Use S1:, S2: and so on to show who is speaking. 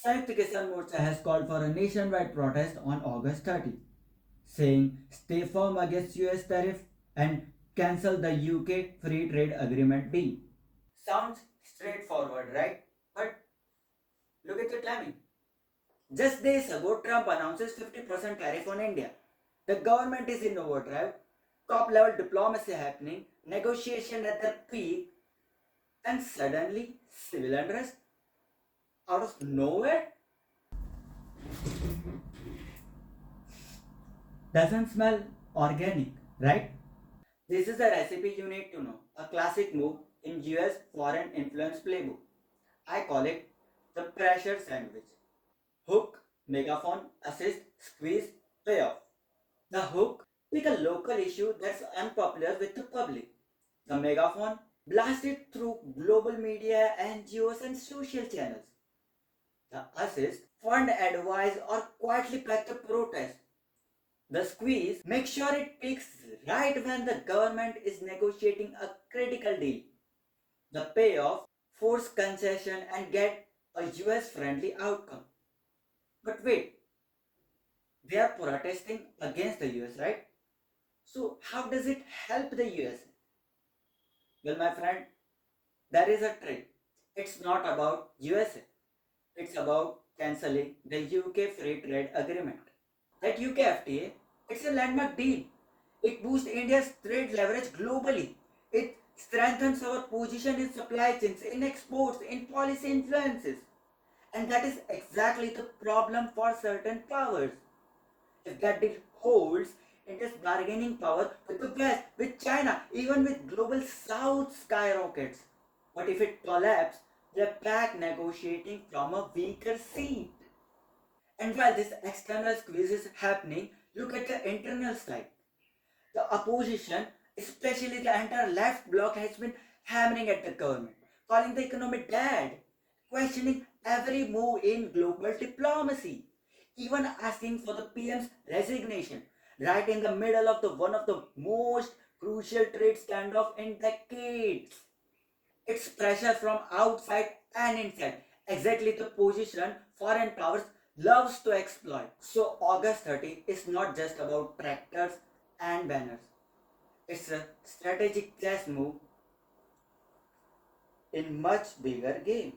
S1: Sanयुक्त Kisan Morcha has called for a nationwide protest on August 30, saying stay firm against US tariff and cancel the UK free trade agreement deal. Sounds straightforward, right? But look at the timing. Just days ago, Trump announces 50% tariff on India. The government is in overdrive, top level diplomacy happening, negotiation at their peak, and suddenly civil unrest out of nowhere. Doesn't smell organic, right? This is the recipe you need to know. A classic move in US foreign influence playbook. I call it the pressure sandwich. Hook, megaphone, assist, squeeze, payoff. The hook, pick a local issue that's unpopular with the public. The megaphone, blast it through global media, NGOs, and social channels. The assist, fund advise or quietly pack the protest. The squeeze, make sure it peaks right when the government is negotiating a critical deal. The payoff, force concession and get a US friendly outcome. But wait, they are protesting against the US, right? So, how does it help the US? Well, my friend, there is a trick. It's not about USA, it's about cancelling the UK Free Trade Agreement. That UK FTA, it's a landmark deal. It boosts India's trade leverage globally. It strengthens our position in supply chains, in exports, in policy influences. And that is exactly the problem for certain powers. If that deal holds, India's bargaining power with the West, with China, even with global South skyrockets. But if it collapses, they're back negotiating from a weaker seat. And while this external squeeze is happening, look at the internal side. The opposition, especially the entire left bloc, has been hammering at the government, calling the economy dead, questioning every move in global diplomacy, even asking for the PM's resignation, right in the middle of the one of the most crucial trade standoff in decades. It's pressure from outside and inside, exactly the position foreign powers loves to exploit. So August 30 is not just about tractors and banners. It's a strategic chess move in much bigger game.